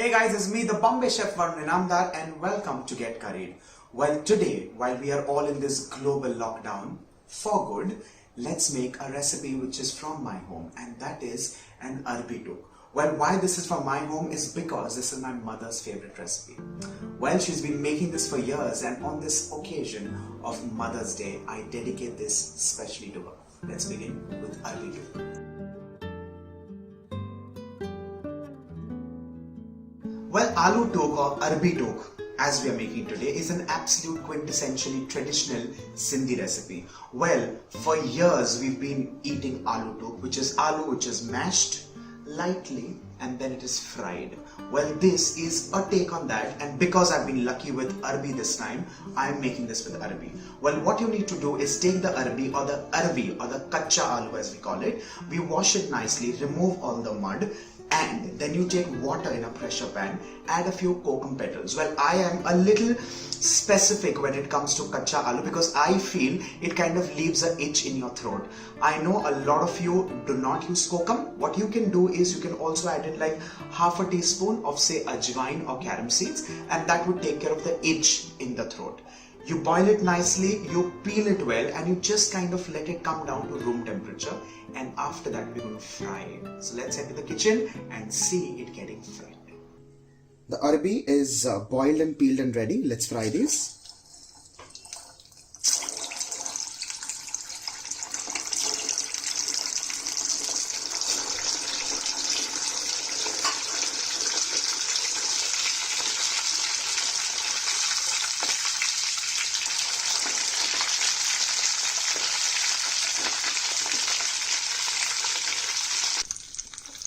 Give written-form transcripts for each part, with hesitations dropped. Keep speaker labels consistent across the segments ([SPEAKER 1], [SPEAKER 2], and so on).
[SPEAKER 1] Hey guys, it's me, the Bombay Chef Varun Inamdar, and welcome to Get Curried. Well, today, while we are all in this global lockdown for good, let's make a recipe which is from my home, and that is an arbi-tuk. Well, why this is from my home is because this is my mother's favorite recipe. Well, she's been making this for years, and on this occasion of Mother's Day, I dedicate this specially to her. Let's begin with arbi-tuk. Well, aloo tuk or arbi-tuk, as we are making today, is an absolute quintessentially traditional Sindhi recipe. Well, for years we've been eating aloo tuk, which is aloo which is mashed lightly and then it is fried. Well, this is a take on that, and because I've been lucky with arbi this time, I'm making this with arbi. Well, what you need to do is take the arbi or the kacha aloo as we call it. We wash it nicely, remove all the mud, and then you take water in a pressure pan, add a few kokum petals. Well, I am a little specific when it comes to kacha aloo because I feel it kind of leaves an itch in your throat. I know a lot of you do not use kokum. What you can do is you can also add in like half a teaspoon of say ajwain or carom seeds, and that would take care of the itch in the throat. You boil it nicely, you peel it well, and you just kind of let it come down to room temperature, and after that we're going to fry it. So let's head to the kitchen and see it getting fried. The arbi is boiled and peeled and ready. Let's fry these.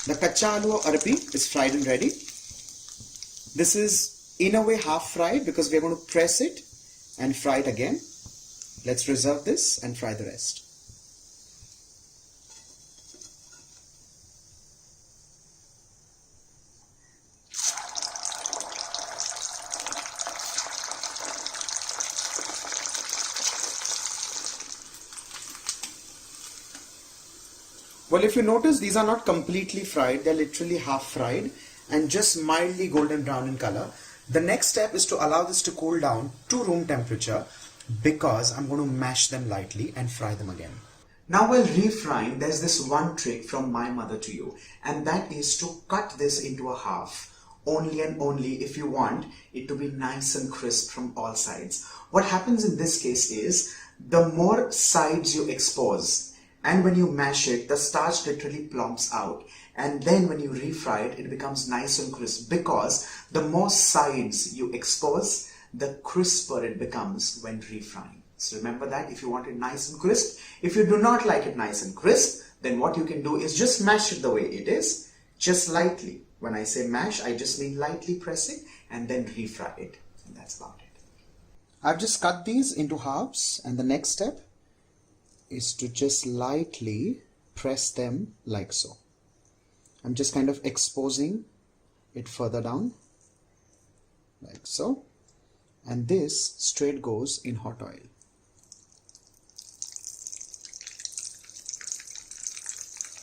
[SPEAKER 1] The kacha aloo or arbi is fried and ready. This is in a way half fried because we are going to press it and fry it again. Let's reserve this and fry the rest. Well, if you notice, these are not completely fried, they're literally half fried and just mildly golden brown in color. The next step is to allow this to cool down to room temperature because I'm going to mash them lightly and fry them again. Now while refrying, there's this one trick from my mother to you, and that is to cut this into a half. Only and only if you want it to be nice and crisp from all sides. What happens in this case is the more sides you expose, and when you mash it, the starch literally plumps out. And then when you refry it, it becomes nice and crisp because the more sides you expose, the crisper it becomes when refrying. So remember that if you want it nice and crisp. If you do not like it nice and crisp, then what you can do is just mash it the way it is, just lightly. When I say mash, I just mean lightly pressing and then refry it. And that's about it. I've just cut these into halves, and the next step is to just lightly press them like so. I'm just kind of exposing it further down like so, and this straight goes in hot oil.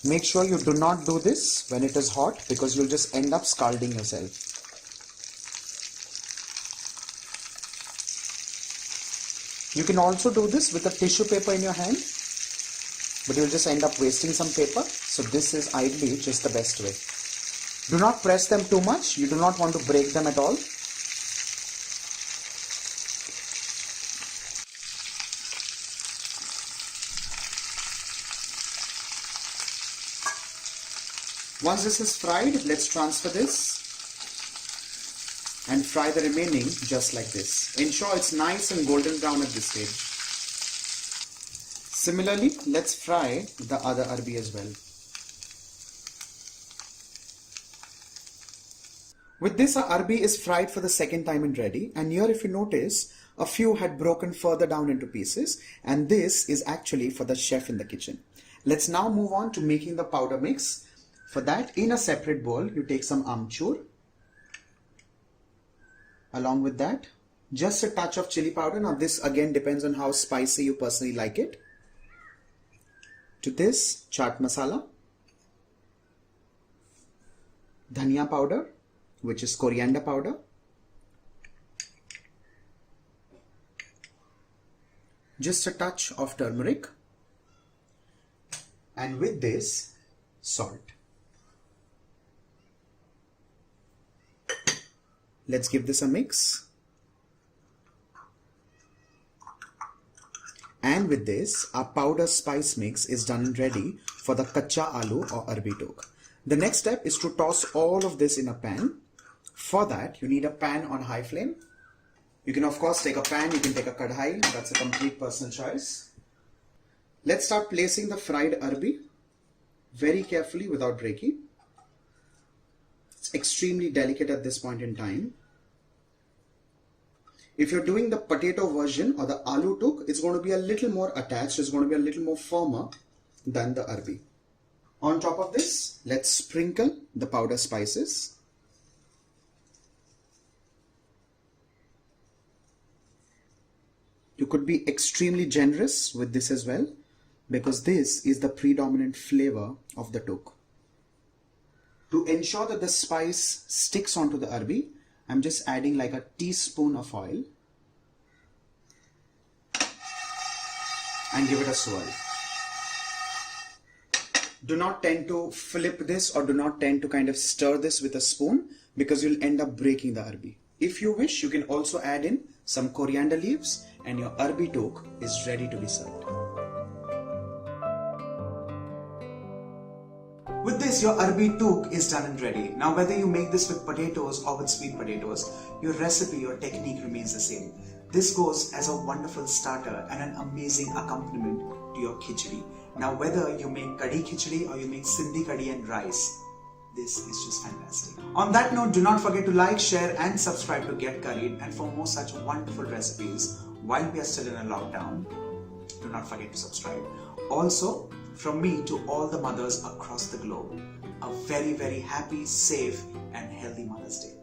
[SPEAKER 1] Make sure you do not do this when it is hot because you'll just end up scalding yourself. You can also do this with a tissue paper in your hand, but you'll just end up wasting some paper. So this is ideally just the best way. Do not press them too much. You do not want to break them at all. Once this is fried, let's transfer this and fry the remaining just like this. Ensure it's nice and golden brown at this stage. Similarly, let's fry the other arbi as well. With this, our arbi is fried for the second time and ready. And here, if you notice, a few had broken further down into pieces. And this is actually for the chef in the kitchen. Let's now move on to making the powder mix. For that, in a separate bowl, you take some amchur. Along with that, just a touch of chili powder. Now this again depends on how spicy you personally like it. To this, chaat masala, dhania powder, which is coriander powder, just a touch of turmeric, and with this, salt. Let's give this a mix. And with this, our powder spice mix is done and ready for the kacha aloo or arbi-tuk. The next step is to toss all of this in a pan. For that, you need a pan on high flame. You can of course take a pan, you can take a kadhai, that's a complete personal choice. Let's start placing the fried arbi very carefully without breaking. It's extremely delicate at this point in time. If you're doing the potato version or the aloo tuk, it's going to be a little more attached, it's going to be a little more firmer than the arbi. On top of this, let's sprinkle the powder spices. You could be extremely generous with this as well, because this is the predominant flavor of the tuk. To ensure that the spice sticks onto the arbi, I'm just adding like a teaspoon of oil and give it a swirl. Do not tend to flip this or do not tend to kind of stir this with a spoon, because you'll end up breaking the arbi. If you wish, you can also add in some coriander leaves and your arbi-tuk is ready to be served. With this, your arbi-tuk is done and ready. Now, whether you make this with potatoes or with sweet potatoes, your recipe, your technique remains the same. This goes as a wonderful starter and an amazing accompaniment to your khichdi. Now, whether you make kadhi khichdi or you make Sindhi kadhi and rice, this is just fantastic. On that note, do not forget to like, share and subscribe to Get Curried, and for more such wonderful recipes while we are still in a lockdown, do not forget to subscribe. Also, from me to all the mothers across the globe, a very, very happy, safe and healthy Mother's Day.